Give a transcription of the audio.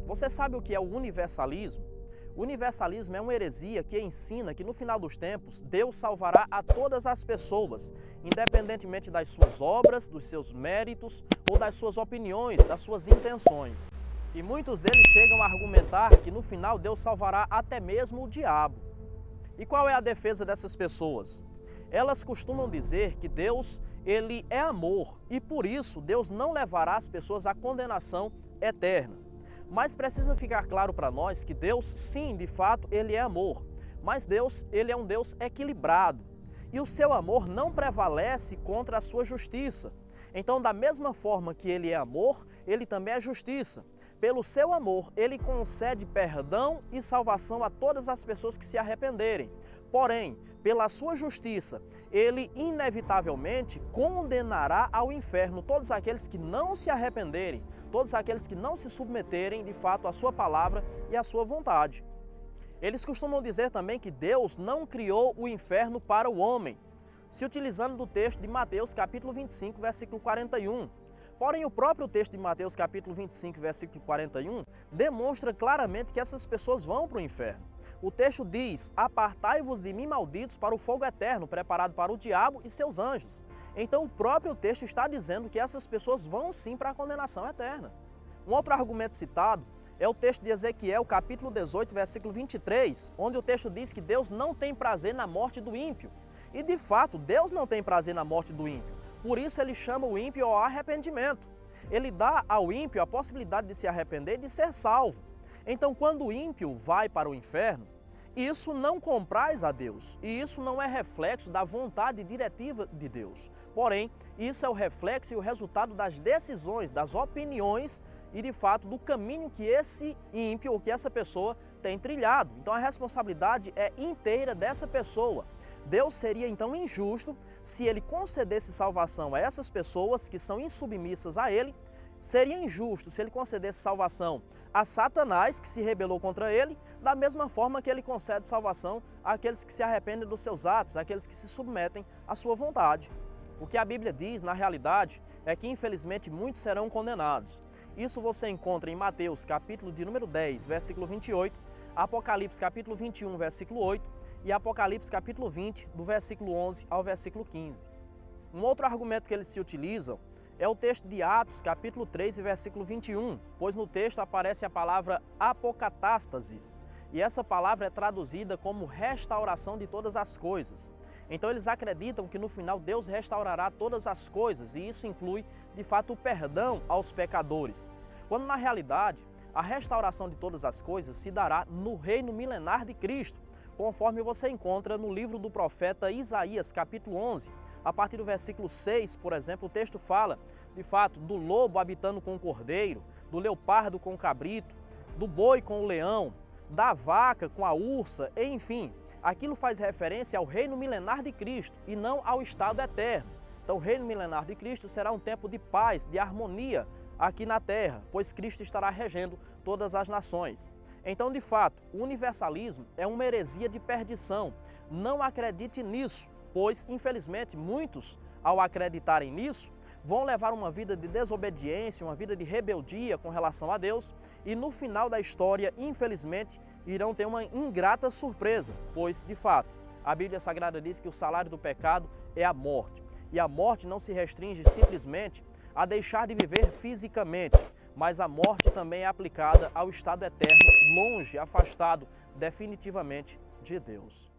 Você sabe o que é o universalismo? O universalismo é uma heresia que ensina que no final dos tempos Deus salvará a todas as pessoas, independentemente das suas obras, dos seus méritos ou das suas opiniões, das suas intenções. E muitos deles chegam a argumentar que no final Deus salvará até mesmo o diabo. E qual é a defesa dessas pessoas? Elas costumam dizer que Deus, ele é amor e por isso Deus não levará as pessoas à condenação eterna. Mas precisa ficar claro para nós que Deus, sim, de fato, ele é amor. Mas Deus, ele é um Deus equilibrado. E o seu amor não prevalece contra a sua justiça. Então, da mesma forma que ele é amor, ele também é justiça. Pelo seu amor, ele concede perdão e salvação a todas as pessoas que se arrependerem. Porém, pela sua justiça, ele inevitavelmente condenará ao inferno todos aqueles que não se arrependerem, todos aqueles que não se submeterem de fato à sua palavra e à sua vontade. Eles costumam dizer também que Deus não criou o inferno para o homem, se utilizando do texto de Mateus capítulo 25, versículo 41. Porém, o próprio texto de Mateus capítulo 25, versículo 41, demonstra claramente que essas pessoas vão para o inferno. O texto diz: apartai-vos de mim, malditos, para o fogo eterno, preparado para o diabo e seus anjos. Então, o próprio texto está dizendo que essas pessoas vão sim para a condenação eterna. Um outro argumento citado é o texto de Ezequiel, capítulo 18, versículo 23, onde o texto diz que Deus não tem prazer na morte do ímpio. E, de fato, Deus não tem prazer na morte do ímpio. Por isso, ele chama o ímpio ao arrependimento. Ele dá ao ímpio a possibilidade de se arrepender e de ser salvo. Então, quando o ímpio vai para o inferno, isso não compraz a Deus, e isso não é reflexo da vontade diretiva de Deus. Porém, isso é o reflexo e o resultado das decisões, das opiniões e, de fato, do caminho que esse ímpio ou que essa pessoa tem trilhado. Então, a responsabilidade é inteira dessa pessoa. Deus seria, então, injusto se ele concedesse salvação a essas pessoas que são insubmissas a ele. Seria injusto se ele concedesse salvação a Satanás, que se rebelou contra ele, da mesma forma que ele concede salvação àqueles que se arrependem dos seus atos, àqueles que se submetem à sua vontade. O que a Bíblia diz, na realidade, é que infelizmente muitos serão condenados. Isso você encontra em Mateus, capítulo de número 10, versículo 28, Apocalipse, capítulo 21, versículo 8 e Apocalipse, capítulo 20, do versículo 11 ao versículo 15. Um outro argumento que eles se utilizam é o texto de Atos, capítulo 3, versículo 21, pois no texto aparece a palavra apocatástasis, e essa palavra é traduzida como restauração de todas as coisas. Então eles acreditam que no final Deus restaurará todas as coisas, e isso inclui, de fato, o perdão aos pecadores. Quando na realidade, a restauração de todas as coisas se dará no reino milenar de Cristo, conforme você encontra no livro do profeta Isaías, capítulo 11, a partir do versículo 6, por exemplo, o texto fala, de fato, do lobo habitando com o cordeiro, do leopardo com o cabrito, do boi com o leão, da vaca com a ursa, enfim, aquilo faz referência ao reino milenar de Cristo e não ao estado eterno. Então, o reino milenar de Cristo será um tempo de paz, de harmonia aqui na terra, pois Cristo estará regendo todas as nações. Então, de fato, o universalismo é uma heresia de perdição. Não acredite nisso, pois, infelizmente, muitos, ao acreditarem nisso, vão levar uma vida de desobediência, uma vida de rebeldia com relação a Deus e, no final da história, infelizmente, irão ter uma ingrata surpresa, pois, de fato, a Bíblia Sagrada diz que o salário do pecado é a morte. E a morte não se restringe simplesmente a deixar de viver fisicamente, mas a morte também é aplicada ao estado eterno, longe, afastado definitivamente de Deus.